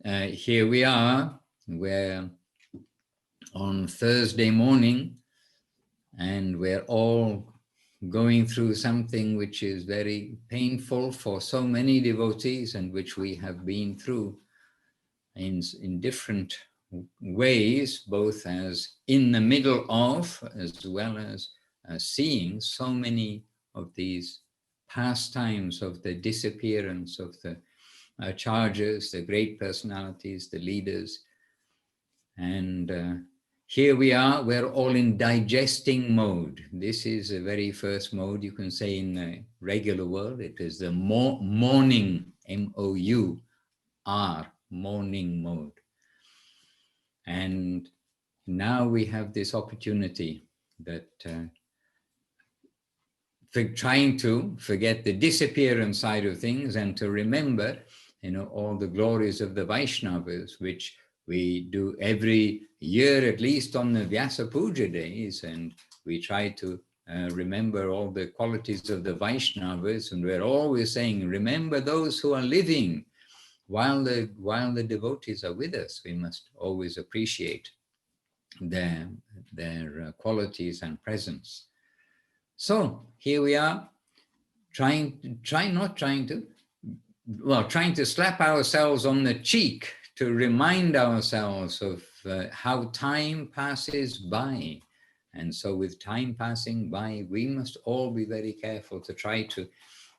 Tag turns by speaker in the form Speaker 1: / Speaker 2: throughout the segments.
Speaker 1: Here we are, we're on Thursday morning, and we're all going through something which is very painful for so many devotees, and which we have been through in different ways, both as in the middle of, as well as seeing so many of these pastimes of the disappearance of the Acharyas, the great personalities, the leaders. And here we are, we're all in digesting mode. This is the very first mode, you can say, in the regular world. It is the morning, M-O-U-R, morning mode. And now we have this opportunity that for trying to forget the disappearance side of things and to remember, all the glories of the Vaishnavas, which we do every year, at least on the Vyasa Puja days, and we try to remember all the qualities of the Vaishnavas, and we're always saying, remember those who are living while the devotees are with us. We must always appreciate their qualities and presence. So here we are, trying to slap ourselves on the cheek to remind ourselves of how time passes by. And so with time passing by, we must all be very careful to try to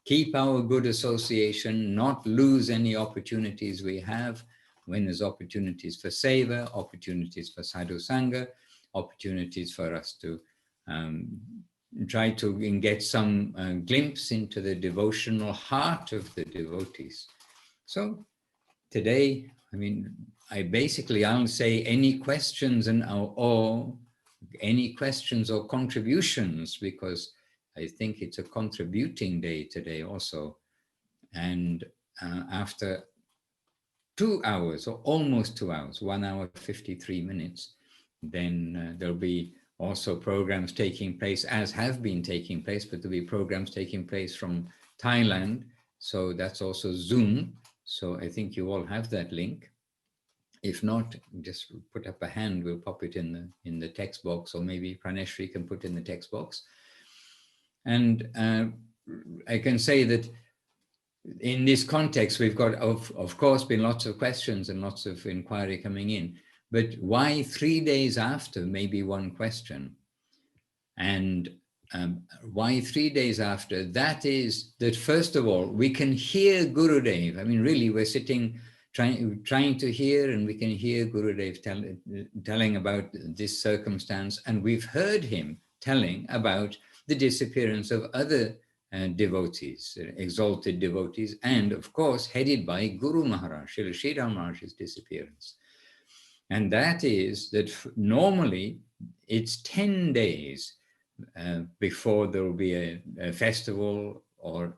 Speaker 1: keep our good association, not lose any opportunities we have when there's opportunities for seva, opportunities for sadhu sangha, opportunities for us to try to get some glimpse into the devotional heart of the devotees. So today, I'll say any questions or any questions or contributions, because I think it's a contributing day today also. And after 2 hours, or almost 2 hours, 1 hour, 53 minutes, then there'll be also programs taking place, as have been taking place, but there'll be programs taking place from Thailand. So that's also Zoom. So I think you all have that link. If not, just put up a hand, we'll pop it in the text box, or maybe Praneshri can put in the text box. And I can say that in this context, we've got, of course, been lots of questions and lots of inquiry coming in. But why 3 days after, maybe one question. And why 3 days after? That is that, first of all, we can hear Gurudev. Really, we're sitting, trying to hear, and we can hear Gurudev telling about this circumstance. And we've heard him telling about the disappearance of other devotees, exalted devotees, and of course, headed by Guru Maharaj, Śrīla Maharaj's disappearance. And that is that normally it's 10 days before there will be a festival, or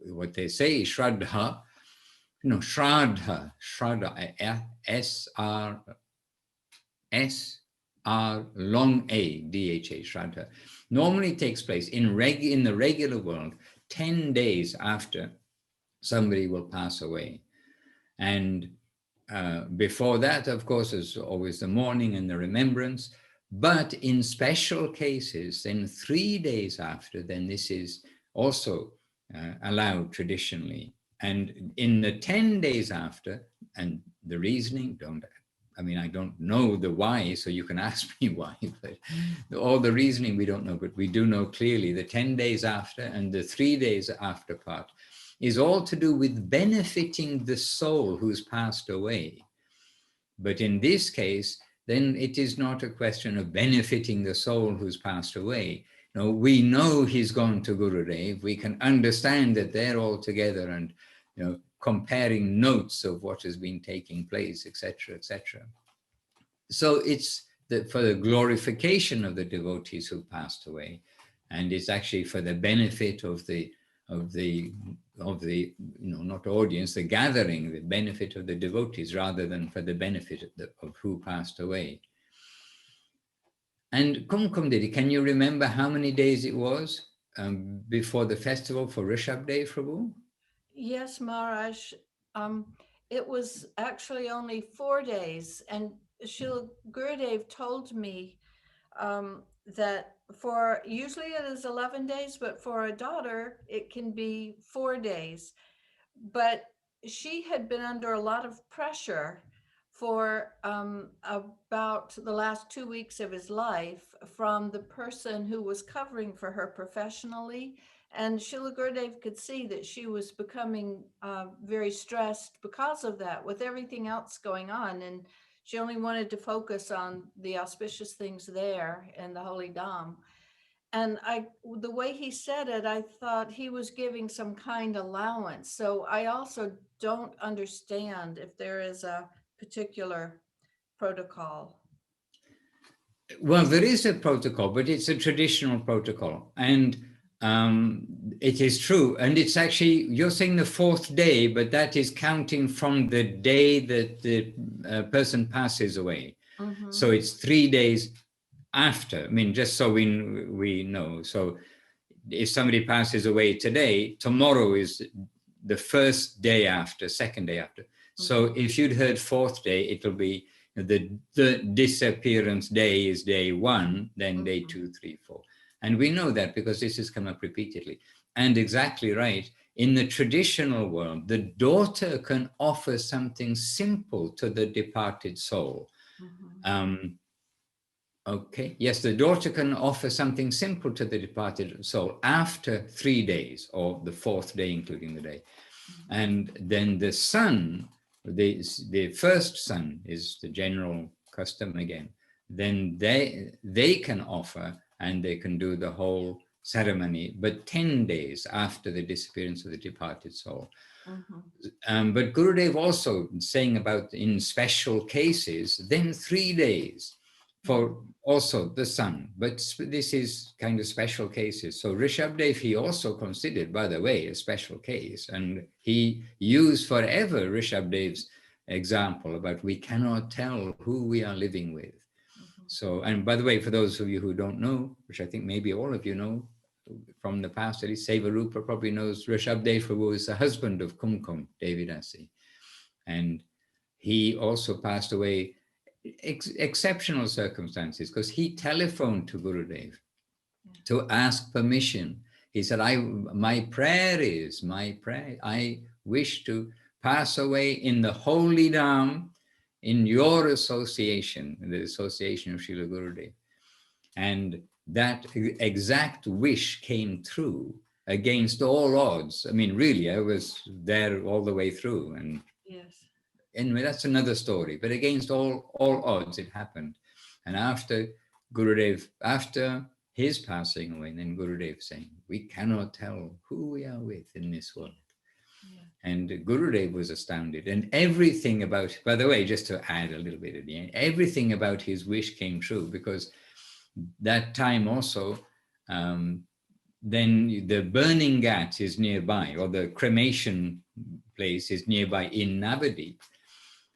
Speaker 1: what they say, Shraddha, S-R long A, D-H-A, Shraddha, normally takes place in the regular world 10 days after somebody will pass away. And before that, of course, is always the mourning and the remembrance. But in special cases, then 3 days after, then this is also allowed traditionally. And in the 10 days after, and the reasoning, I don't know the why, so you can ask me why, but all the reasoning we don't know, but we do know clearly the 10 days after and the 3 days after part is all to do with benefiting the soul who's passed away. But in this case, then it is not a question of benefiting the soul who's passed away. No, we know he's gone to Gurudev. We can understand that they're all together and, comparing notes of what has been taking place, etc., etc. So it's for the glorification of the devotees who passed away, and it's actually for the benefit of the not audience, the gathering, the benefit of the devotees, rather than for the benefit of who passed away. And Kumkum Dedi, can you remember how many days it was before the festival for Rishabh Dev, Prabhu?
Speaker 2: Yes, Maharaj. It was actually only 4 days, and Śrīla Gurudev told me that for usually it is 11 days, but for a daughter it can be 4 days. But she had been under a lot of pressure for about the last 2 weeks of his life from the person who was covering for her professionally. And Śrīla Gurudev could see that she was becoming very stressed because of that, with everything else going on. And she only wanted to focus on the auspicious things there in the Holy Dham. And the way he said it, I thought he was giving some kind allowance. So I also don't understand if there is a particular protocol.
Speaker 1: Well, there is a protocol, but it's a traditional protocol. And it is true. And it's actually, you're saying the 4th day, but that is counting from the day that the person passes away. Mm-hmm. So it's 3 days after. I mean, just so we know. So if somebody passes away today, tomorrow is the 1st day after, 2nd day after. Mm-hmm. So if you'd heard 4th day, it'll be the disappearance day is day 1, then mm-hmm. day 2, 3, 4. And we know that because this has come up repeatedly. And exactly right. In the traditional world, the daughter can offer something simple to the departed soul. Mm-hmm. Okay, yes, the daughter can offer something simple to the departed soul after 3 days, or the 4th day, including the day. Mm-hmm. And then the son, the first son is the general custom again. Then they can offer, and they can do the whole ceremony, but 10 days after the disappearance of the departed soul. Mm-hmm. But Gurudev also saying about in special cases, then 3 days for also the son, but this is kind of special cases. So Rishabdev, he also considered, by the way, a special case, and he used forever Rishabdev's example about we cannot tell who we are living with. Mm-hmm. So, and by the way, for those of you who don't know, which I think maybe all of you know from the past, at least Sevarupa probably knows Rishabdev, who was the husband of Kumkum Devidasi, and he also passed away exceptional circumstances, because he telephoned to Gurudev to ask permission. He said, my prayer, I wish to pass away in the Holy Dham in your association, the association of Śrīla Gurudev. And that exact wish came true against all odds. I mean, really, I was there all the way through. And yes. Anyway, that's another story, but against all odds, it happened. And after Gurudev, after his passing away, then Gurudev saying, we cannot tell who we are with in this world. Yeah. And Gurudev was astounded. And everything about, by the way, just to add a little bit at the end, everything about his wish came true, because that time also, then the burning ghat is nearby, or the cremation place is nearby in Navadip.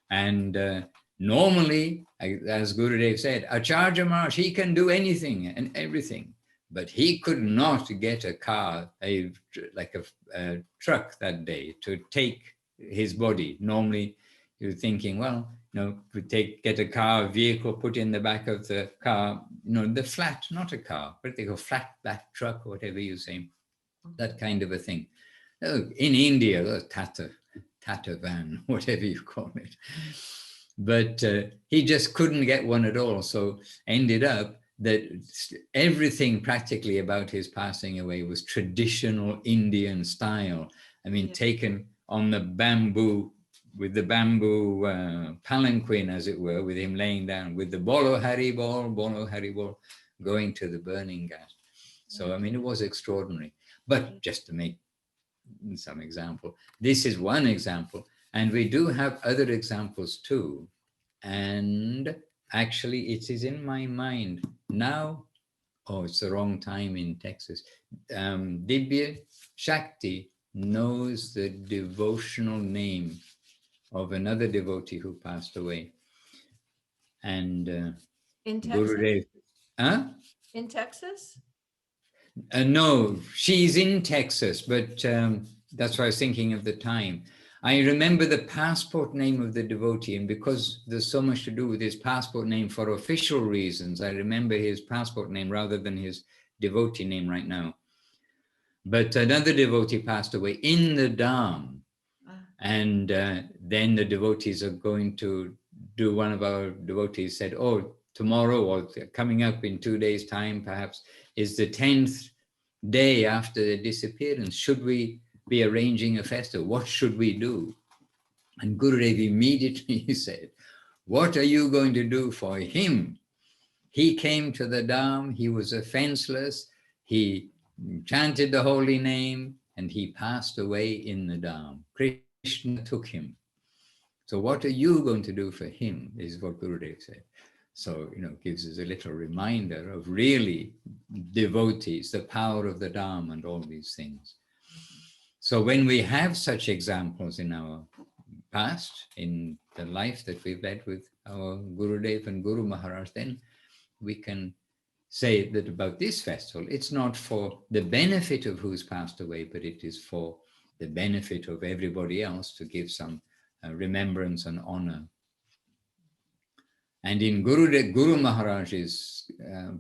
Speaker 1: And normally, as Gurudev said, Acharya Maharaj, he can do anything and everything, but he could not get a car, a truck that day to take his body. Normally, you're thinking, well, get a car, vehicle, put in the back of the car, the flat, not a car, but they go flat back truck, or whatever you say, that kind of a thing. In India, Tata van, whatever you call it. But he just couldn't get one at all. So ended up that everything practically about his passing away was traditional Indian style. I mean, taken on the bamboo, with the bamboo palanquin, as it were, with him laying down, with the Bolo Hari Bol, going to the burning ghat. So, I mean, it was extraordinary. But just to make some example, this is one example, and we do have other examples too. And actually, it is in my mind now. Oh, it's the wrong time in Texas. Dibya Shakti knows the devotional name of another devotee who passed away. And
Speaker 2: in Texas?
Speaker 1: Gurudev,
Speaker 2: in Texas?
Speaker 1: No, she's in Texas, but that's why I was thinking of the time. I remember the passport name of the devotee, and because there's so much to do with his passport name for official reasons, I remember his passport name rather than his devotee name right now. But another devotee passed away in the Dham, and then the devotees are going to do, one of our devotees said, oh, tomorrow or coming up in 2 days' time, perhaps, is the 10th day after the disappearance. Should we be arranging a festival? What should we do? And Gurudev immediately said, what are you going to do for him? He came to the Dham, he was offenseless, he chanted the holy name, and he passed away in the Dham. Krishna took him. So what are you going to do for him, is what Gurudev said. So, gives us a little reminder of really devotees, the power of the Dham and all these things. So when we have such examples in our past, in the life that we've led with our Gurudev and Guru Maharaj, then we can say that about this festival, it's not for the benefit of who's passed away, but it is for the benefit of everybody else, to give some remembrance and honor. And in Guru Maharaj's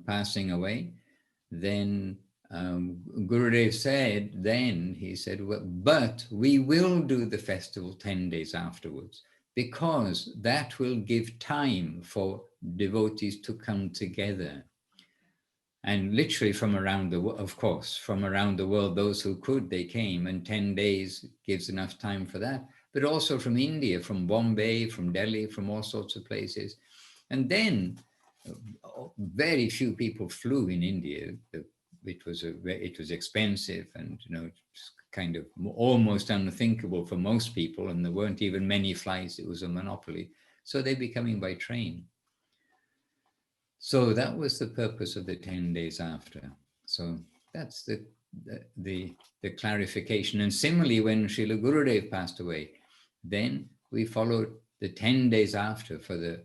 Speaker 1: passing away, then Gurudev said, well, but we will do the festival 10 days afterwards, because that will give time for devotees to come together. And literally from around the world, of course, from around the world, those who could, they came, and 10 days gives enough time for that. But also from India, from Bombay, from Delhi, from all sorts of places. And then very few people flew in India. It was expensive and, kind of almost unthinkable for most people. And there weren't even many flights. It was a monopoly. So they'd be coming by train. So that was the purpose of the 10 days after. So that's the clarification. And similarly, when Srila Gurudev passed away, then we followed the 10 days after for the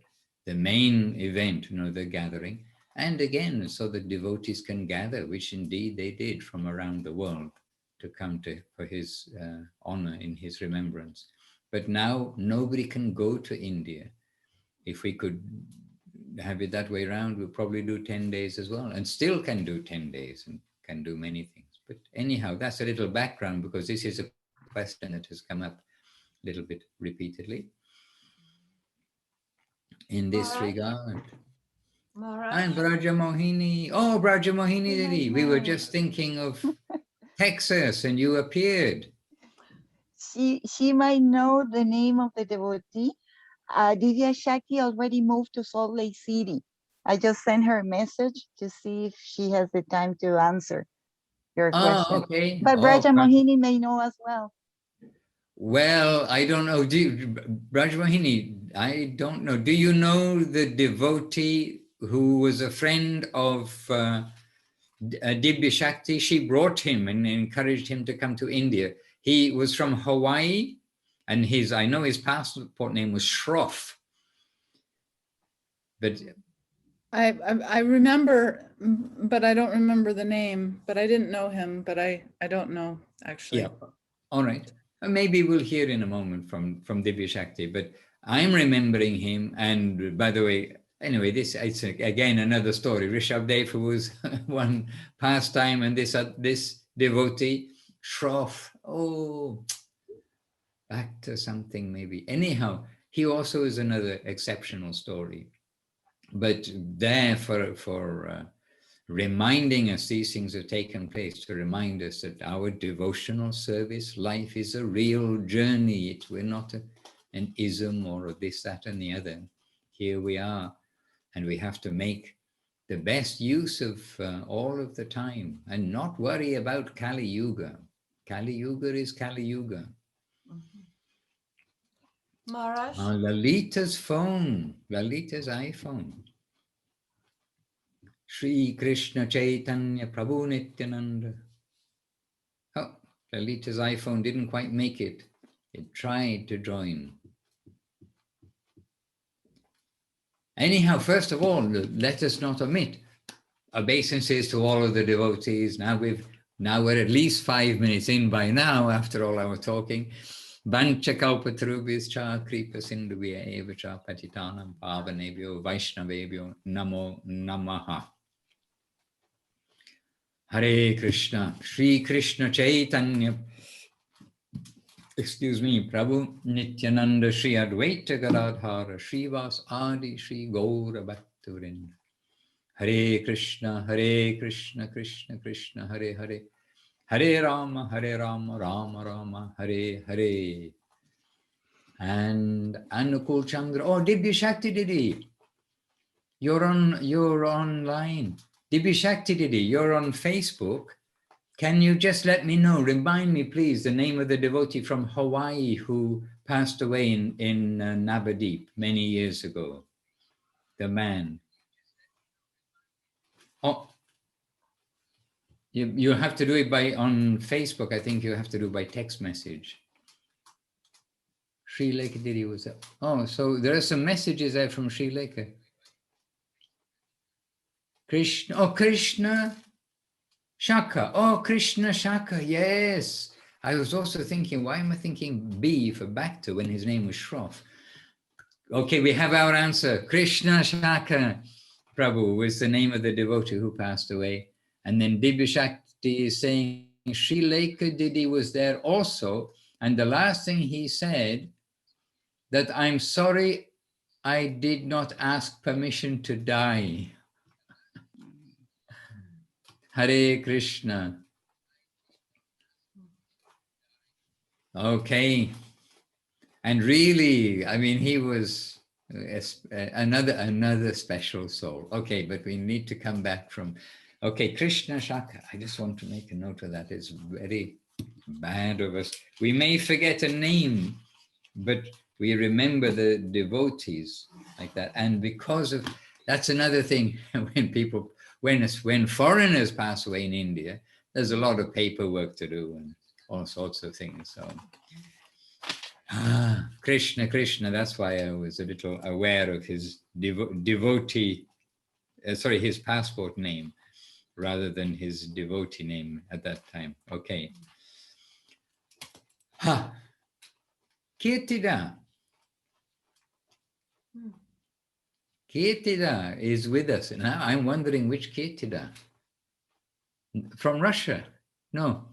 Speaker 1: main event, the gathering. And again, so that devotees can gather, which indeed they did from around the world, to come for his honor in his remembrance. But now nobody can go to India. If we could have it that way around, we'll probably do 10 days as well, and still can do 10 days and can do many things. But anyhow, that's a little background, because this is a question that has come up a little bit repeatedly in this regard.
Speaker 2: Maharaj.
Speaker 1: And Braja Mohini. Oh, Braja Mohini Didi. We were just thinking of Texas and you appeared.
Speaker 3: She might know the name of the devotee. Divya Shakti already moved to Salt Lake City. I just sent her a message to see if she has the time to answer your question.
Speaker 1: Okay.
Speaker 3: But Braja Mohini may know as well.
Speaker 1: Well, I don't know. Braja Mohini, I don't know. Do you know the devotee who was a friend of Divya Shakti? She brought him and encouraged him to come to India. He was from Hawaii, and I know his passport name was Shroff. But
Speaker 4: I remember, but I don't remember the name. But I didn't know him. But I don't know, actually.
Speaker 1: Yeah. All right. Maybe we'll hear in a moment from Divya Shakti. But I'm remembering him. And by the way, anyway, it's again another story. Rishabdev, who was one pastime, and this devotee, Shroff. Oh, back to something maybe. Anyhow, he also is another exceptional story. But there for reminding us these things have taken place, to remind us that our devotional service life is a real journey. We're not an ism or a this, that, and the other. Here we are, and we have to make the best use of all of the time and not worry about Kali Yuga. Kali Yuga is Kali Yuga.
Speaker 2: Maharaj?
Speaker 1: Lalita's phone, Lalita's iPhone. Shri Krishna Chaitanya Prabhu Nityananda. Oh, Lalita's iPhone didn't quite make it. It tried to join. Anyhow, first of all, let us not omit obeisances to all of the devotees. Now we're at least 5 minutes in by now, after all our talking. Vanchakalpatarubhyascha kripa sindhubhya eva cha patitanam pavanebhyo vaishnavebhyo namo namaha. Hare Krishna, Shri Krishna Chaitanya, excuse me, Prabhu Nityananda, Shri Advaita Gadadhara, Srivas Adi, Shri Gaura Bhaktavrinda. Hare Krishna, Krishna Krishna, Hare Hare, Hare Rama, Rama Rama, Hare Hare. And Anukul Chandra, oh, Dibya Shakti Didi, you're online. Dibya Shakti Didi, you're on Facebook. Can you just let me know, remind me please, the name of the devotee from Hawaii who passed away in Navadip many years ago? The man. Oh, you have to do it on Facebook. I think you have to do by text message. Śrīla Āchāryadev was that. Oh, so there are some messages there from Śrīla Āchāryadev. Krishna, oh, Krishna Shaka. Oh, Krishna Shaka, yes. I was also thinking, why am I thinking B for Bhakta when his name was Shroff? Okay, we have our answer. Krishna Shaka Prabhu was the name of the devotee who passed away. And then Dibya Shakti is saying Śrīla Āchāryadev was there also. And the last thing he said, that I'm sorry I did not ask permission to die. Hare Krishna. Okay. And really, I mean, he was another special soul. Okay, but we need to come back from, okay, Krishna Shaka. I just want to make a note of that. It's very bad of us. We may forget a name, but we remember the devotees like that. And because of, that's another thing, when foreigners pass away in India, there's a lot of paperwork to do and all sorts of things. So, Krishna, Krishna, that's why I was a little aware of his his passport name, rather than his devotee name at that time. Okay. Kirtida. Kirtida is with us. Now I'm wondering which Kirtida. From Russia? No.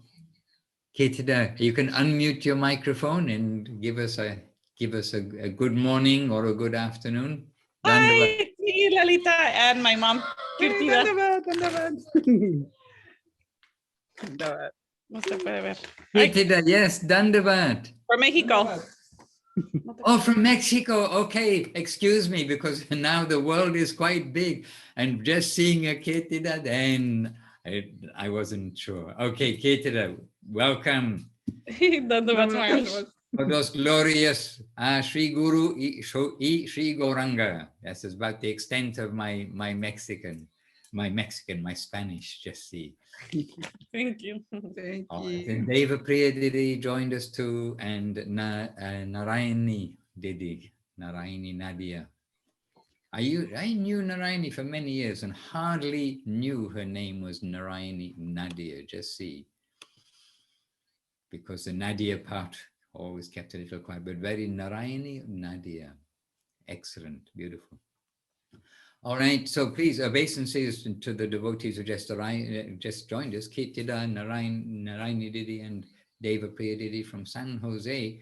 Speaker 1: Kirtida, you can unmute your microphone and give us a good morning or a good afternoon.
Speaker 5: Hi, Lalita and my mom, Kirtida. No se puede ver.
Speaker 1: Kirtida, yes, Dandavat.
Speaker 5: From Mexico.
Speaker 1: Oh, from Mexico. Okay, excuse me, because now the world is quite big, and just seeing a Kirtida, then I wasn't sure. Okay, Kirtida, welcome. For those glorious Sri Guru Sri Gauranga. That's about the extent of my Spanish, just see.
Speaker 5: Thank you.
Speaker 4: Thank
Speaker 1: And Deva Priya Didi joined us too, and Narayani Didi, Narayani Nadia. I knew Narayani for many years and hardly knew her name was Narayani Nadia, just see. Because the Nadia part always kept a little quiet, but very Narayani Nadia. Excellent, beautiful. All right, so please, obeisances to the devotees who just joined us, Kirtida, Narayani Didi, and Deva Priya Didi from San Jose.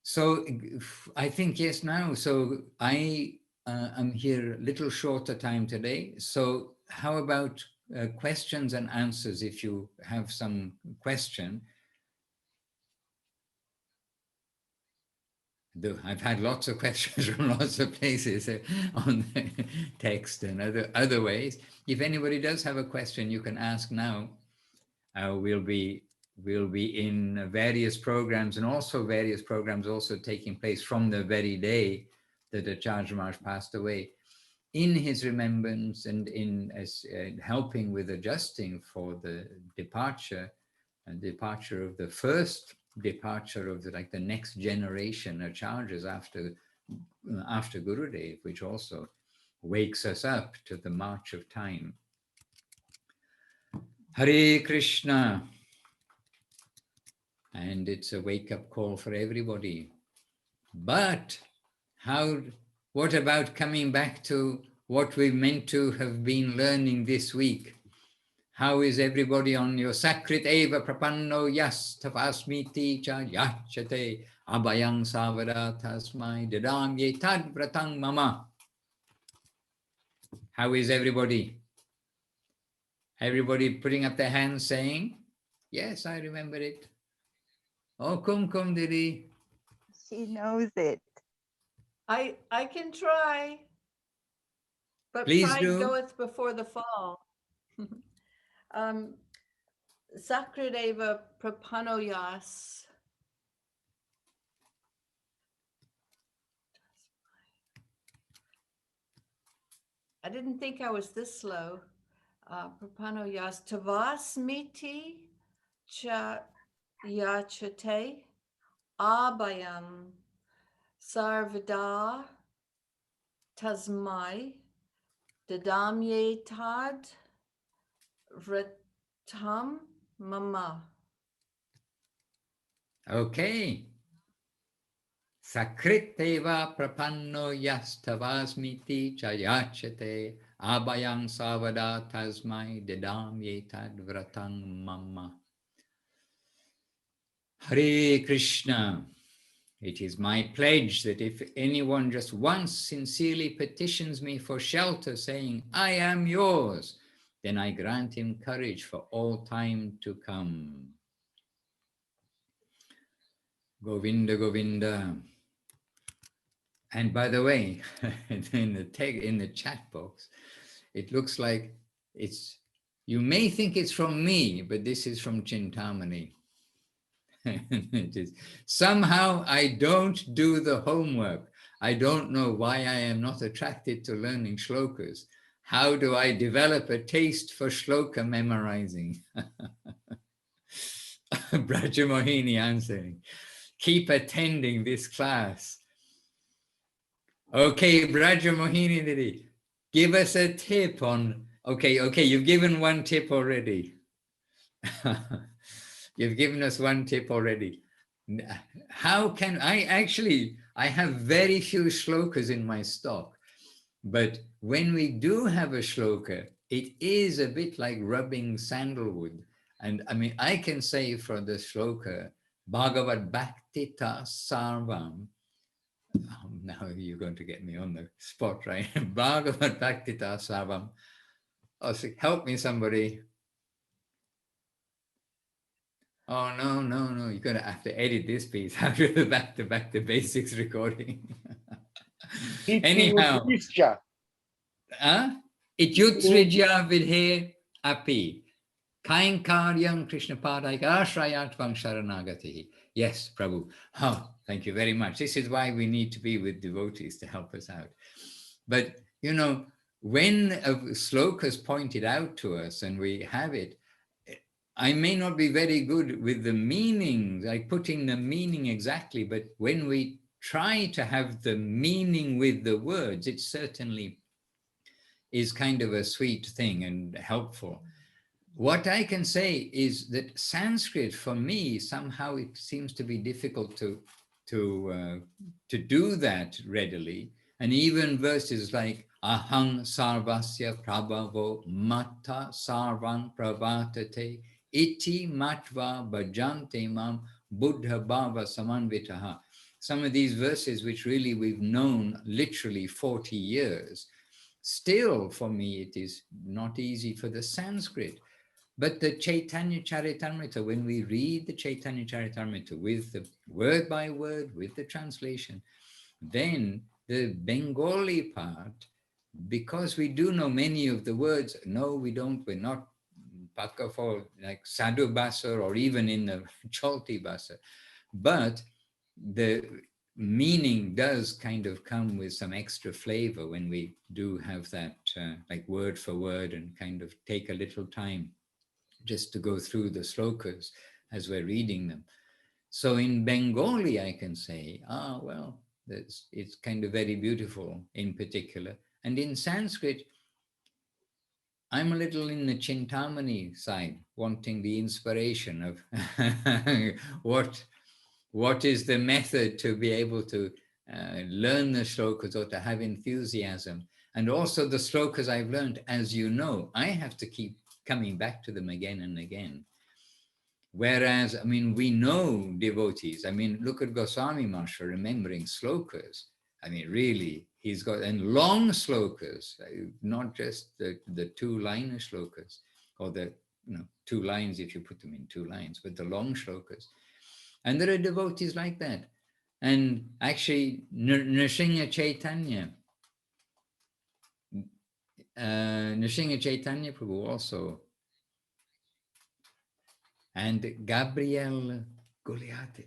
Speaker 1: So I think, yes, now, so I am here a little shorter time today. So how about questions and answers if you have some question? I've had lots of questions from lots of places on the text and other ways. If anybody does have a question, you can ask now. We'll be in various programs, and also various programs also taking place from the very day that Acharya Maharaj passed away, in his remembrance and in helping with adjusting for the departure of the first departure of the next generation acharyas after Gurudev, which also wakes us up to the march of time. Hare Krishna. and it's a wake-up call for everybody. But what about coming back to what we meant to have been learning this week? How is everybody on your Sakrit eva prapanno yas tapasmiti cha yachate abhayang savada tasmai dadam ye tad vratang mama? How is everybody? Everybody putting up their hands saying, yes, I remember it. Oh, Kum Didi.
Speaker 3: She knows it.
Speaker 2: I can try, but
Speaker 1: Please
Speaker 2: pride
Speaker 1: do.
Speaker 2: goeth before the fall. Sakradeva Prapanoyas. I didn't think I was this slow. Prapanoyas Tavasmiti cha yachate abhayam sarvada tasmai dadamye tad vratam mama.
Speaker 1: Okay. Sakriteva prapanno yastavasmiti chayachate abhayang savada tasmai dedam yetad vratang mama. Hare Krishna. It is my pledge that if anyone just once sincerely petitions me for shelter, saying, I am yours, then I grant him courage for all time to come. Govinda, Govinda. And by the way, in the chat box, it looks like you may think it's from me, but this is from Chintamani. It is, somehow I don't do the homework. I don't know why I am not attracted to learning shlokas. How do I develop a taste for shloka memorizing? Brajamohini answering, keep attending this class. Okay, Brajamohini Didi, give us a tip on, okay, you've given one tip already. You've given us one tip already. How can I have very few shlokas in my stock, but when we do have a shloka, it is a bit like rubbing sandalwood. And I mean, I can say for the shloka, Bhagavad Bhaktita Sarvam. Now you're going to get me on the spot, right? Bhagavad Bhaktita Sarvam. Oh, so help me, somebody. Oh, no. You're going to have to edit this piece after the back to basics recording. Anyhow. Ityutsrijya vidhe api. Kain karyam Krishna padai ashrayatvam sharanagatihi. Yes, Prabhu. Oh, thank you very much. This is why we need to be with devotees to help us out. But, you know, when a sloka is pointed out to us and we have it, I may not be very good with the meaning, like putting the meaning exactly, but when we try to have the meaning with the words, it certainly is kind of a sweet thing and helpful. What I can say is that Sanskrit, for me, somehow it seems to be difficult to do that readily. And even verses like Aham sarvasya prabhavo matta sarvam prabhatate iti matva bhajante mam buddha bhava samanvitaha. Some of these verses, which really we've known literally 40 years, still for me it is not easy for the Sanskrit. But the Chaitanya Charitamrita, when we read the Chaitanya Charitamrita with the word by word, with the translation, then the Bengali part, because we do know many of the words, no, we don't, we're not Paka for like Sadhu Basa or even in the Chalti Basa, but the meaning does kind of come with some extra flavor when we do have that like word for word and kind of take a little time just to go through the slokas as we're reading them. So in Bengali, I can say, well, it's kind of very beautiful in particular. And in Sanskrit, I'm a little in the Chintamani side, wanting the inspiration of what is the method to be able to learn the shlokas or to have enthusiasm. And also the shlokas I've learned, as you know, I have to keep coming back to them again and again. Whereas, I mean, we know devotees. I mean, look at Goswami Maharaj remembering slokas. I mean, really, he's got, and long slokas, not just the two-liner slokas, or the 2 lines if you put them in 2 lines, but the long slokas. And there are devotees like that. And actually, Nrsimha Chaitanya, Nrsimha Chaitanya Prabhu also, and Gabriel Goliath,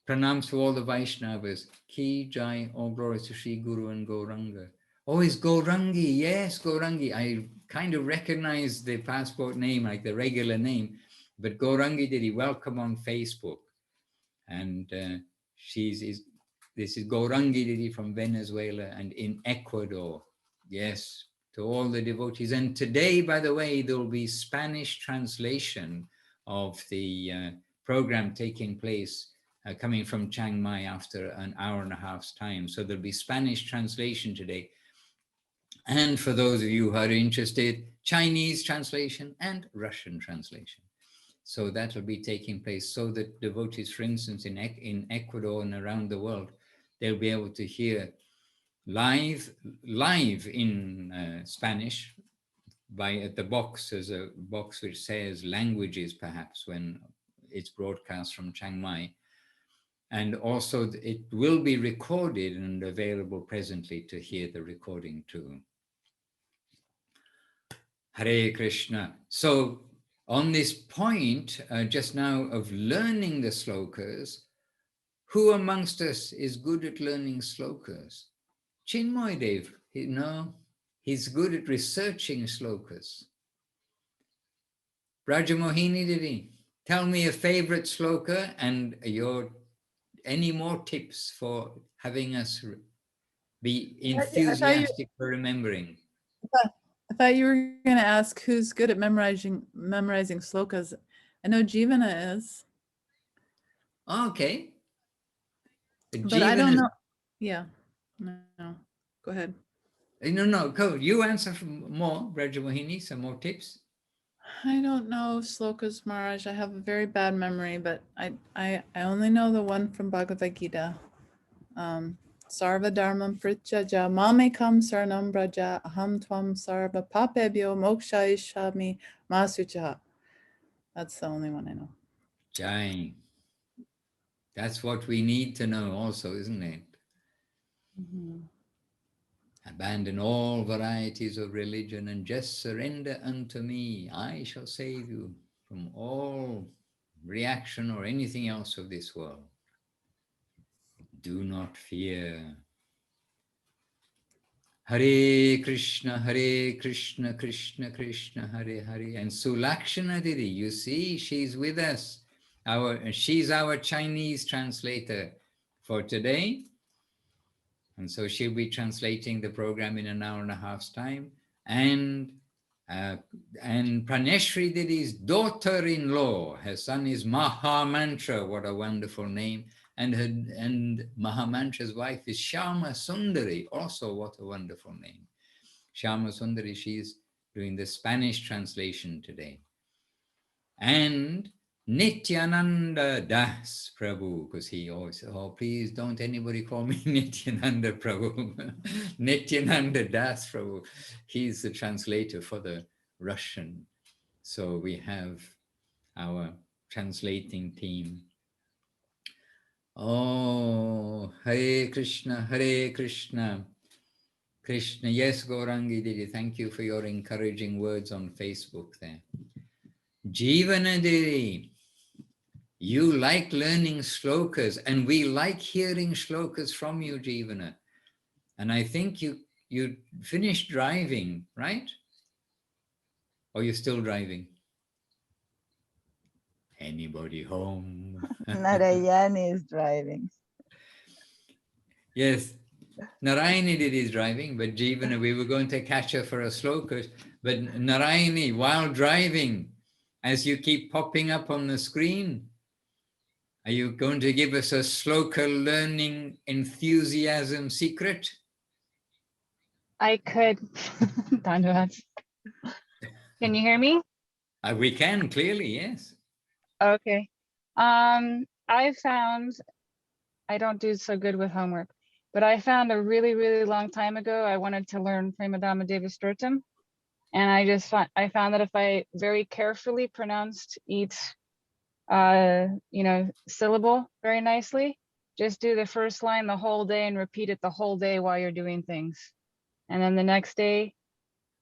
Speaker 1: pranams to all the Vaishnavas. Ki Jai, all glory to Sri Guru and Gauranga. Oh, it's Gaurangi, yes, Gaurangi. I kind of recognize the passport name, like the regular name, but Gaurangi did he welcome on Facebook. And this is Gaurangi Didi from Venezuela and in Ecuador. Yes, to all the devotees. And today, by the way, there will be Spanish translation of the program taking place coming from Chiang Mai after an hour and a half's time. So there'll be Spanish translation today. And for those of you who are interested, Chinese translation and Russian translation. So that will be taking place so that devotees, for instance, in Ecuador and around the world, they'll be able to hear live in Spanish. At the box, there's a box which says languages, perhaps, when it's broadcast from Chiang Mai. And also it will be recorded and available presently to hear the recording too. Hare Krishna. So on this point just now of learning the slokas, who amongst us is good at learning slokas? Chinmoy Dev, he's good at researching slokas. Brajamohini Devi, tell me a favorite sloka and any more tips for having us be enthusiastic for remembering.
Speaker 4: I thought you were going to ask who's good at memorizing slokas. I know Jivana is.
Speaker 1: Okay.
Speaker 4: But I don't know. Yeah. No. Go ahead.
Speaker 1: No, go. You answer more, Brajamohini, some more tips.
Speaker 4: I don't know slokas, Maharaj. I have a very bad memory, but I only know the one from Bhagavad Gita. Sarva dharmam prityaja mamekam saranam braja aham tvam sarva papebhyo mokshayishami masucha. That's the only one I know.
Speaker 1: Jai. That's what we need to know also, isn't it?
Speaker 4: Mm-hmm.
Speaker 1: Abandon all varieties of religion and just surrender unto me. I shall save you from all reaction or anything else of this world. Do not fear. Hare Krishna, Krishna Krishna, Hare Hare. And Sulakshana Didi, you see, she's with us. She's our Chinese translator for today. And so she'll be translating the program in an hour and a half's time. And Praneshri Didi's daughter-in-law, her son is Mahamantra, what a wonderful name. And Mahamantra's wife is Shyama Sundari, also what a wonderful name. Shyama Sundari, she's doing the Spanish translation today. And Nityananda Das Prabhu, because he always said, oh, please don't anybody call me Nityananda Prabhu. Nityananda Das Prabhu, he's the translator for the Russian. So we have our translating team. Oh, Hare Krishna, Hare Krishna. Krishna, yes, Gaurangi Didi, thank you for your encouraging words on Facebook there. Jivana Didi, you like learning shlokas, and we like hearing shlokas from you, Jivana. And I think you finished driving, right? Or you're still driving? Anybody home?
Speaker 3: Narayani is driving.
Speaker 1: Yes. Narayani did his driving, but Jeevana, we were going to catch her for a sloka. But Narayani, while driving, as you keep popping up on the screen, are you going to give us a sloka learning enthusiasm secret?
Speaker 6: I could. Dandavats. Can you hear me?
Speaker 1: We can, clearly, yes.
Speaker 6: Okay. I found, I don't do so good with homework, but I found a really, really long time ago, I wanted to learn Premadhamma Devasturatam. And I found that if I very carefully pronounced each, syllable very nicely, just do the first line the whole day and repeat it the whole day while you're doing things. And then the next day,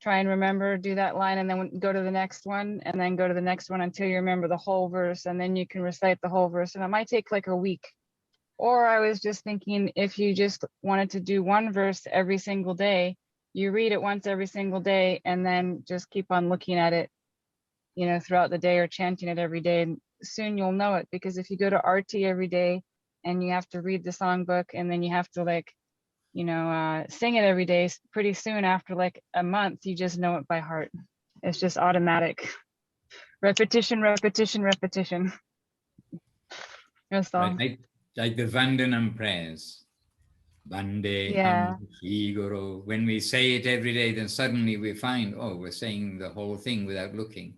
Speaker 6: try and remember, do that line, and then go to the next one, and then go to the next one until you remember the whole verse, and then you can recite the whole verse. And it might take like a week. Or I was just thinking, if you just wanted to do one verse every single day, you read it once every single day, and then just keep on looking at it, throughout the day, or chanting it every day. And soon you'll know it, because if you go to Arti every day and you have to read the songbook, and then you have to sing it every day, pretty soon after like a month, you just know it by heart. It's just automatic. Repetition, repetition, repetition. That's all.
Speaker 1: Like the Vandanam prayers. Vande
Speaker 6: Yeah.
Speaker 1: Shri Guru. When we say it every day, then suddenly we find, oh, we're saying the whole thing without looking.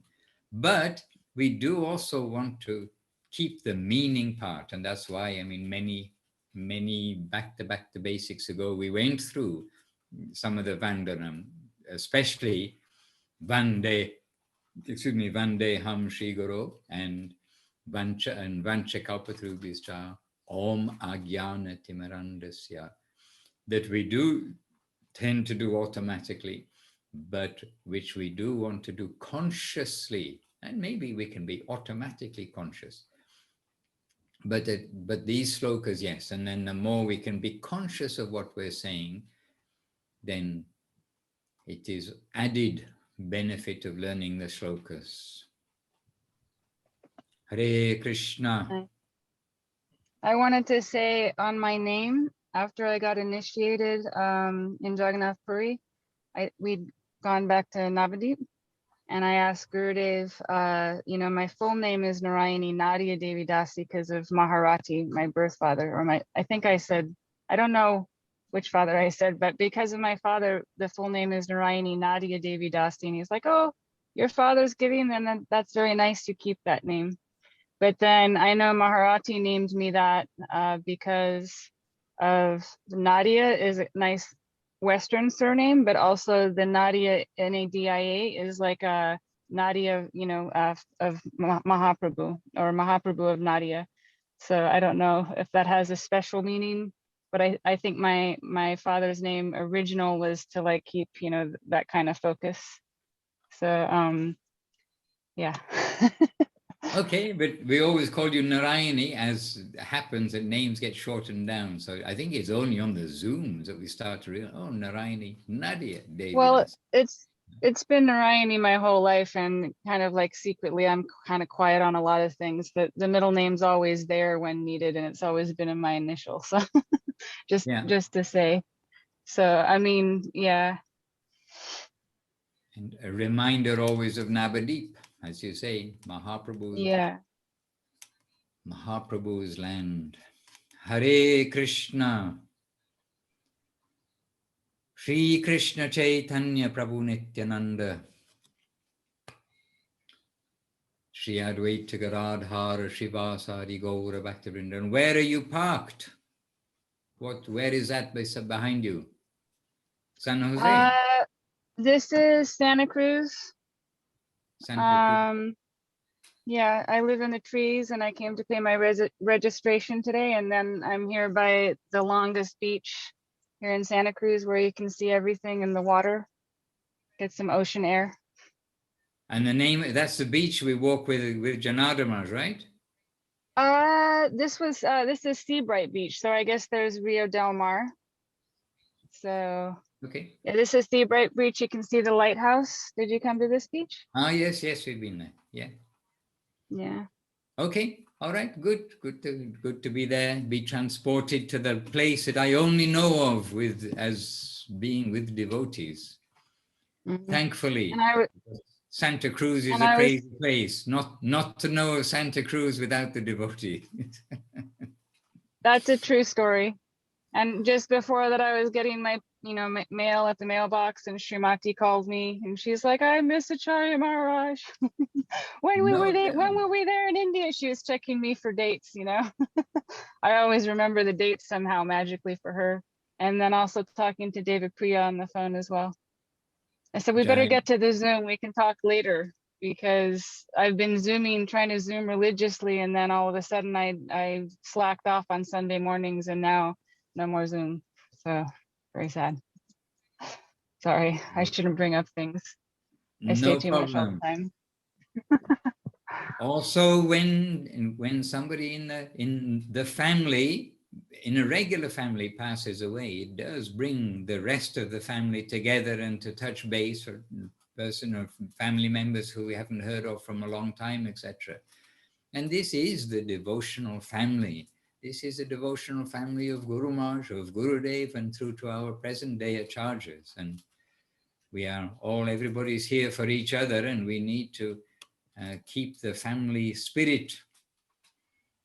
Speaker 1: But we do also want to keep the meaning part. And that's why, many back to basics ago, we went through some of the Vandanam, especially Vande Ham Shri Guru and Vancha Kalpatrubhischa Om Agyana Timarandasya, that we do tend to do automatically, but which we do want to do consciously. And maybe we can be automatically conscious. But these slokas, yes. And then the more we can be conscious of what we're saying, then it is added benefit of learning the slokas. Hare Krishna.
Speaker 6: I wanted to say on my name, after I got initiated in Jagannath Puri, we'd gone back to Navadip, and I asked Gurudev, my full name is Narayani Nadia Devi Dasi because of Maharati, my birth father, I don't know which father I said, but because of my father, the full name is Narayani Nadia Devi Dasi. And he's like, oh, your father's giving, and that's very nice, you keep that name. But then I know Maharati named me that because of Nadia is a nice Western surname, but also the Nadia, Nadia, is like a Nadia, of Mahaprabhu, or Mahaprabhu of Nadia. So I don't know if that has a special meaning, but I think my father's name original was to like keep, that kind of focus. So yeah.
Speaker 1: Okay, but we always call you Narayani, as happens that names get shortened down. So I think it's only on the Zooms that we start to realize, oh, Narayani, Nadia, David.
Speaker 6: Well, it's been Narayani my whole life, and kind of like secretly, I'm kind of quiet on a lot of things, but the middle name's always there when needed, and it's always been in my initial. So just to say. So, yeah.
Speaker 1: And a reminder always of Navadip, as you say, Mahaprabhu's land. Hare Krishna. Shri Krishna Chaitanya Prabhu Nityananda. Shri Advaita Gadadhara Srivasadi Gaura Bhaktivinoda. And where are you parked? Where is that behind you? San Jose?
Speaker 6: This is Santa Cruz. Yeah, I live in the trees, and I came to pay my registration today, and then I'm here by the longest beach here in Santa Cruz, where you can see everything in the water, get some ocean air.
Speaker 1: And the name, that's the beach we walk with Janardana, right?
Speaker 6: This is Seabright Beach, so I guess there's Rio Del Mar. So
Speaker 1: okay.
Speaker 6: Yeah, this is Seabright Beach. You can see the lighthouse. Did you come to this beach?
Speaker 1: Yes, we've been there. Yeah.
Speaker 6: Yeah.
Speaker 1: Okay. All right, good to be there, be transported to the place that I only know of as being with devotees.
Speaker 6: Mhm.
Speaker 1: Thankfully,
Speaker 6: And
Speaker 1: Santa Cruz is
Speaker 6: and
Speaker 1: a
Speaker 6: I was
Speaker 1: crazy place. Not to know of Santa Cruz without the devotee.
Speaker 6: That's a true story. And just before that, I was getting my, mail at the mailbox, and Srimati called me, and she's like, "I miss Acharya Maharaj." When
Speaker 1: No
Speaker 6: were we there in India? She was checking me for dates. I always remember the dates somehow magically for her. And then also talking to David Priya on the phone as well. I said, we better
Speaker 1: Jai.
Speaker 6: get to the Zoom. We can talk later, because I've been trying to Zoom religiously, and then all of a sudden I slacked off on Sunday mornings, and now no more Zoom. So very sad. Sorry, I shouldn't bring up things. I say
Speaker 1: No
Speaker 6: too much all the
Speaker 1: problem.
Speaker 6: time.
Speaker 1: Also, when somebody in the family, in a regular family, passes away, it does bring the rest of the family together and to touch base, or person or family members who we haven't heard of from a long time, etc. And this is the devotional family. This is a devotional family of Guru Maharaj, of Gurudev, and through to our present day Acharyas. And we are everybody's here for each other, and we need to keep the family spirit,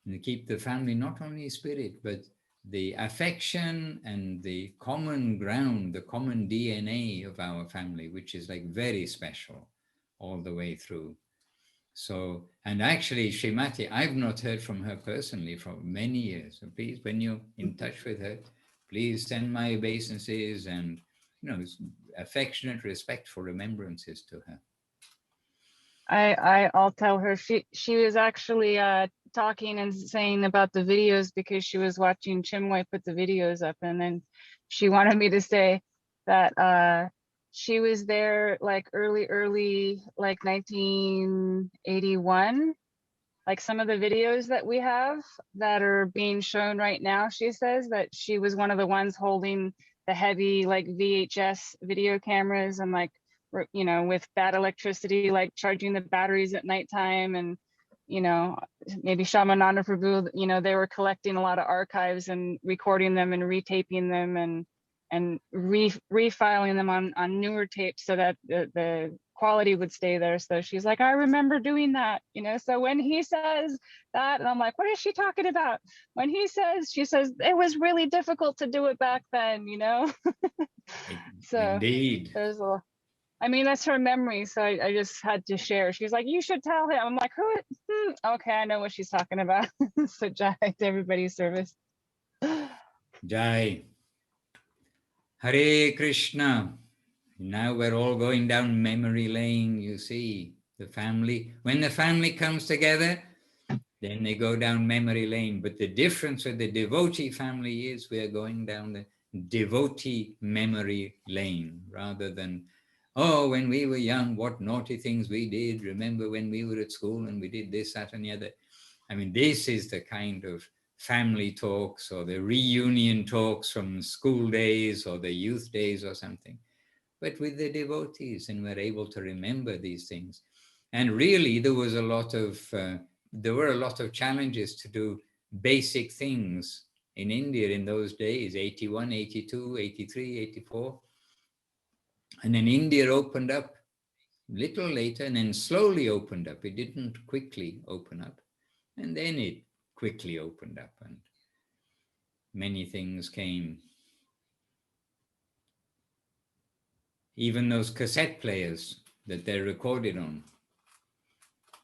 Speaker 1: and keep the family not only spirit, but the affection and the common ground, the common DNA of our family, which is like very special all the way through. So, and actually Srimati, I've not heard from her personally for many years. So please, when you're in touch with her, please send my obeisances and, affectionate, respectful remembrances to her.
Speaker 6: I'll tell her. She was actually talking and saying about the videos, because she was watching Chinmoy put the videos up, and then she wanted me to say that she was there like early like 1981. Like some of the videos that we have that are being shown right now, she says that she was one of the ones holding the heavy like VHS video cameras, and like, with bad electricity, like charging the batteries at nighttime. And, maybe Shamananda Prabhu, they were collecting a lot of archives and recording them and retaping them and refiling them on newer tapes so that the quality would stay there. So she's like, I remember doing that, so when he says that, and I'm like, what is she talking about? When she says it was really difficult to do it back then, So
Speaker 1: Indeed.
Speaker 6: there's that's her memory. So I just had to share. She's like, you should tell him. I'm like, who? Okay, I know what she's talking about. So Jai, to everybody's service.
Speaker 1: Jai. Hare Krishna. Now we're all going down memory lane, you see. The family, when the family comes together, then they go down memory lane. But the difference with the devotee family is we're going down the devotee memory lane, rather than, oh, when we were young, what naughty things we did. Remember when we were at school and we did this, that, and the other. This is the kind of family talks, or the reunion talks from school days or the youth days or something. But with the devotees, and we're able to remember these things. And really, there were a lot of challenges to do basic things in India in those days, 81, 82, 83, 84. And then India opened up a little later, and then slowly opened up. It didn't quickly open up. And then it quickly opened up, and many things came. Even those cassette players that they're recorded on,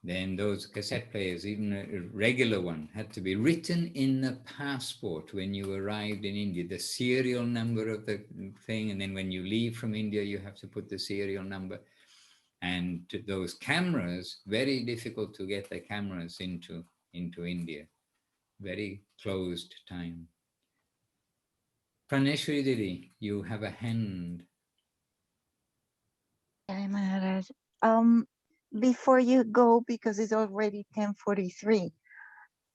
Speaker 1: then those cassette players, even a regular one, had to be written in the passport when you arrived in India, the serial number of the thing. And then when you leave from India, you have to put the serial number. And those cameras, very difficult to get the cameras into India. Very closed time. Praneshwari Didi, you have a hand.
Speaker 3: Hi, Maharaj. Before you go, because it's already 10:43,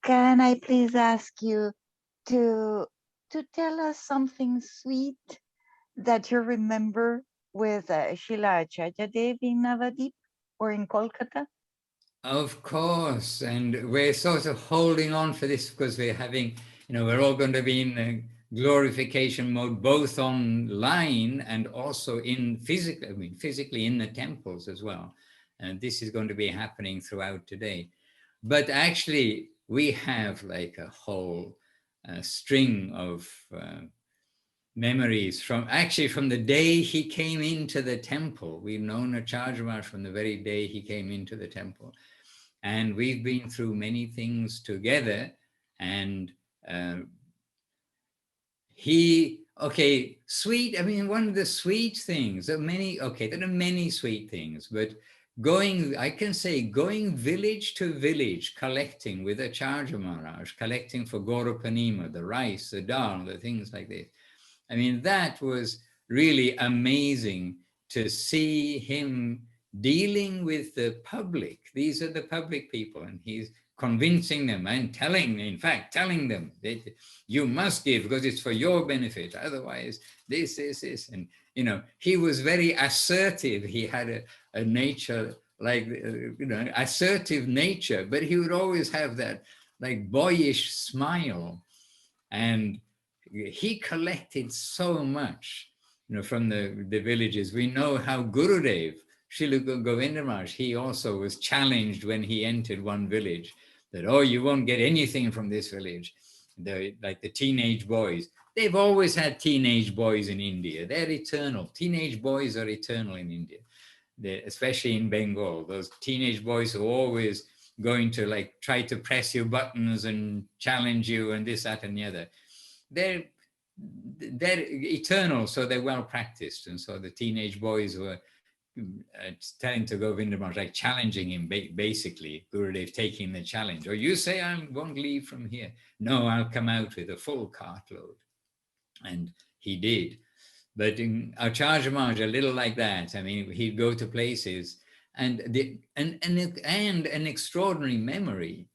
Speaker 3: can I please ask you to tell us something sweet that you remember with Śrīla Āchāryadev in Navadip or in Kolkata?
Speaker 1: Of course, and we're sort of holding on for this because we're having, we're all going to be in glorification mode, both online and also in physically in the temples as well. And this is going to be happening throughout today. But actually, we have like a whole string of memories from the day he came into the temple. We've known Āchārya from the very day he came into the temple. And we've been through many things together. And sweet, one of the sweet things, there are many sweet things, but going village to village, collecting with Āchārya Maharaj, collecting for Gaurupanima, the rice, the dal, the things like this. That was really amazing to see him dealing with the public. These are the public people, and he's convincing them and telling them that you must give because it's for your benefit. Otherwise, this. And, he was very assertive. He had a nature like, assertive nature, but he would always have that like boyish smile. And he collected so much, from the villages. We know how Gurudev, Śrīla Govinda Maharaj, he also was challenged when he entered one village that, oh, you won't get anything from this village. Like the teenage boys. They've always had teenage boys in India. They're eternal. Teenage boys are eternal in India, especially in Bengal. Those teenage boys who are always going to like try to press your buttons and challenge you and this, that, and the other. They're eternal, so they're well practiced. And so the teenage boys were telling to Govinda Maharaj, like challenging him, basically, Gurudev taking the challenge. Or you say I won't leave from here. No, I'll come out with a full cartload. And he did. But in Āchārya Maharaj, a little like that. He'd go to places and an extraordinary memory.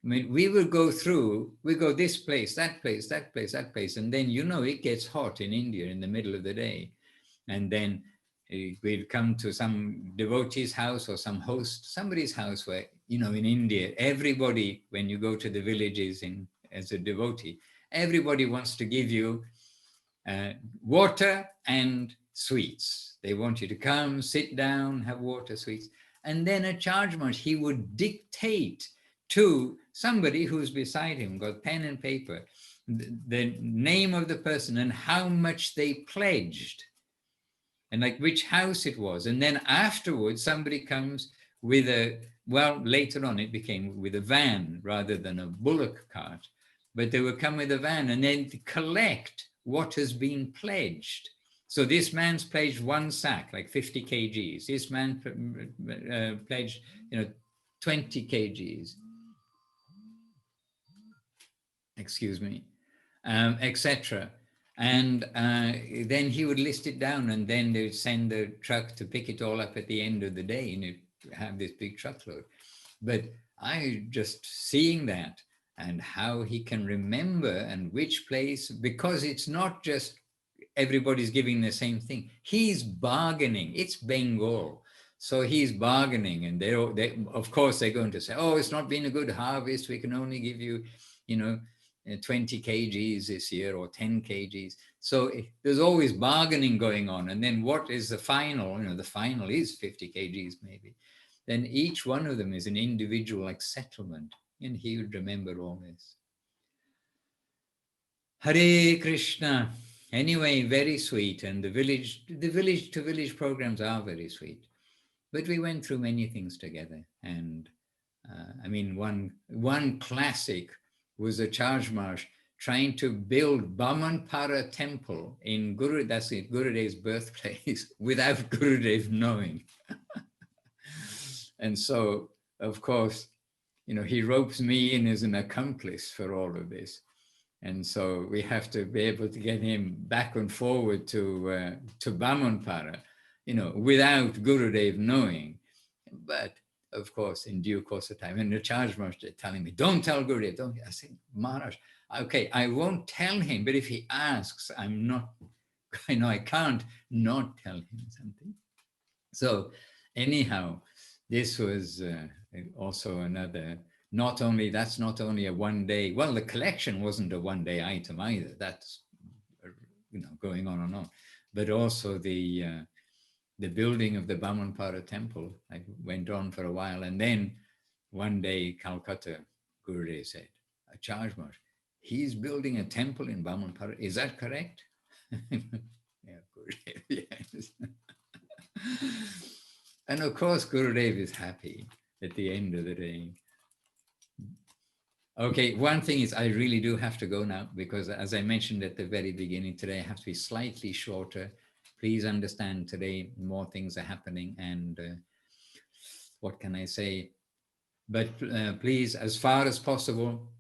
Speaker 1: We would go this place, that place, that place, that place. And then, it gets hot in India in the middle of the day. And then we'd come to some devotee's house or somebody's house where, in India, everybody, when you go to the villages as a devotee, everybody wants to give you water and sweets. They want you to come, sit down, have water, sweets. And then Āchārya Maharaj, he would dictate to somebody who's beside him, got pen and paper, the name of the person and how much they pledged and like which house it was. And then afterwards, somebody comes with later on it became with a van rather than a bullock cart, but they would come with a van and then collect what has been pledged. So this man's pledged one sack, like 50 kgs. This man pledged, 20 kgs. Excuse me, etc. And then he would list it down, and then they would send the truck to pick it all up at the end of the day, and you'd have this big truckload. But I just seeing that and how he can remember and which place, because it's not just everybody's giving the same thing. He's bargaining. It's Bengal. So he's bargaining, and they of course they're going to say, oh, it's not been a good harvest. We can only give you, 20 kgs this year or 10 kgs. So there's always bargaining going on. And then what is the final? The final is 50 kgs maybe. Then each one of them is an individual like settlement. And he would remember all this. Hare Krishna. Anyway, very sweet. And the village to village programs are very sweet. But we went through many things together. And one classic was Āchārya Maharaj trying to build Bamanpara temple in Gurudev's birthplace without Gurudev knowing. And so, of course, he ropes me in as an accomplice for all of this. And so we have to be able to get him back and forward to Bamanpara, without Gurudev knowing. But of course, in due course of time, and the Āchārya Maharaj telling me, don't tell Gurudev, don't. I said, Maharaj, okay, I won't tell him, but if he asks, I can't not tell him something. So anyhow, this was also another, that's not only a one day, well, the collection wasn't a one day item either. That's, going on and on, but also the building of the Bhamanpara temple went on for a while. And then one day, Calcutta, Gurudev said, Acharya Maharaj, he's building a temple in Bhamanpara. Is that correct? Yeah, Gurudev, yes. And of course, Gurudev is happy at the end of the day. Okay, one thing is I really do have to go now because as I mentioned at the very beginning today, I have to be slightly shorter. Please understand today more things are happening and what can I say? But please, as far as possible,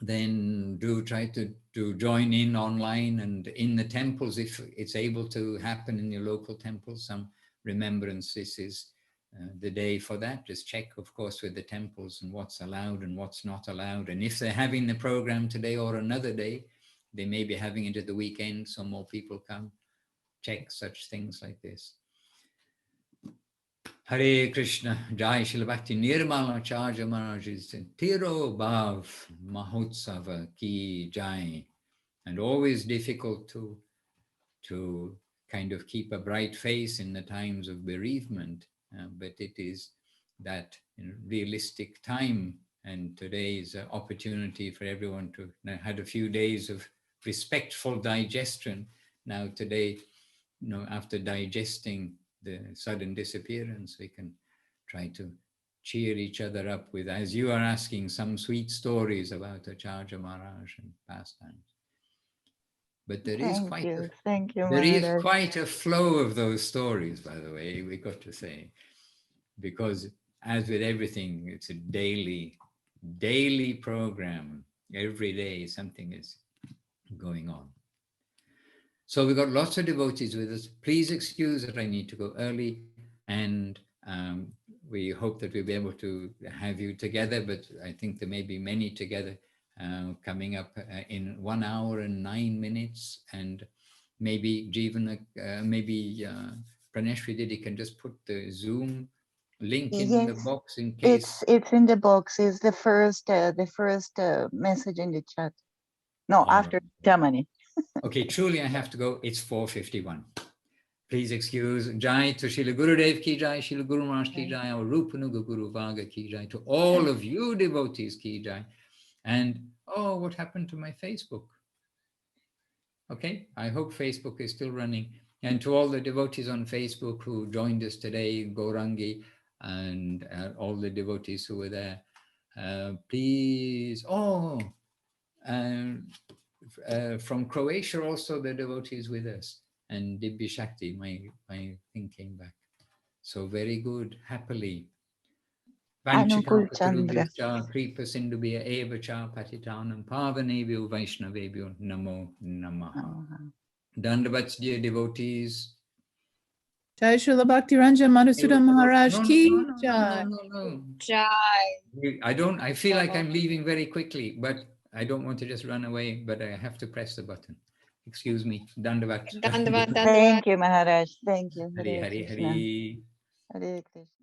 Speaker 1: then do try to join in online and in the temples if it's able to happen in your local temples. Some remembrance, this is the day for that. Just check, of course, with the temples and what's allowed and what's not allowed. And if they're having the program today or another day, they may be having it at the weekend, so more people come. Check such things like this. Hare Krishna, Jai Śrīla Bhakti Nirmala Āchārya Maharaj's Tiro Bhav Mahotsava Ki Jai. And always difficult to kind of keep a bright face in the times of bereavement, but it is that realistic time, and today's opportunity for everyone to had a few days of respectful digestion. Now today, after digesting the sudden disappearance, we can try to cheer each other up with, as you are asking, some sweet stories about Acharya Maharaj and pastimes. But there is quite a flow of those stories, by the way, we got to say, because as with everything, it's a daily program. Every day something is going on. So we've got lots of devotees with us. Please excuse that I need to go early, and we hope that we'll be able to have you together, but I think there may be many together coming up in 1 hour and 9 minutes, and maybe Jeevan, Praneshri Didi can just put the Zoom link in the box in case.
Speaker 3: It's in the box. It's the first message in the chat. No, after Tamani.
Speaker 1: Okay, truly I have to go. It's 4:51. Please excuse. Jai to Srila Gurudev ki jai, Srila Guru Maharaj ki jai, our Rupanuga Guru Vaga ki jai, to all of you devotees ki jai. And what happened to my Facebook? Okay, I hope Facebook is still running. And to all the devotees on Facebook who joined us today, Gaurangi, and all the devotees who were there, please, from Croatia also the devotees with us, and Dibbi Shakti, my thing came back. So very good, happily.
Speaker 3: Anukul Chandra.
Speaker 1: Kripa Sindhubhya eva cha patitanam pavanebhyo vaishnavebhyo namo namaha. Dandavats, dear devotees.
Speaker 4: Jai Śrīla Bhakti Ranjan Madhusudan Maharaj ki jai.
Speaker 1: No.
Speaker 5: Jai.
Speaker 1: I feel like I'm leaving very quickly, but I don't want to just run away, but I have to press the button. Excuse me. Dandavat.
Speaker 5: Dandavat.
Speaker 3: Thank you, Maharaj. Thank you.
Speaker 1: Hare Hare Hare.
Speaker 3: Hare Krishna.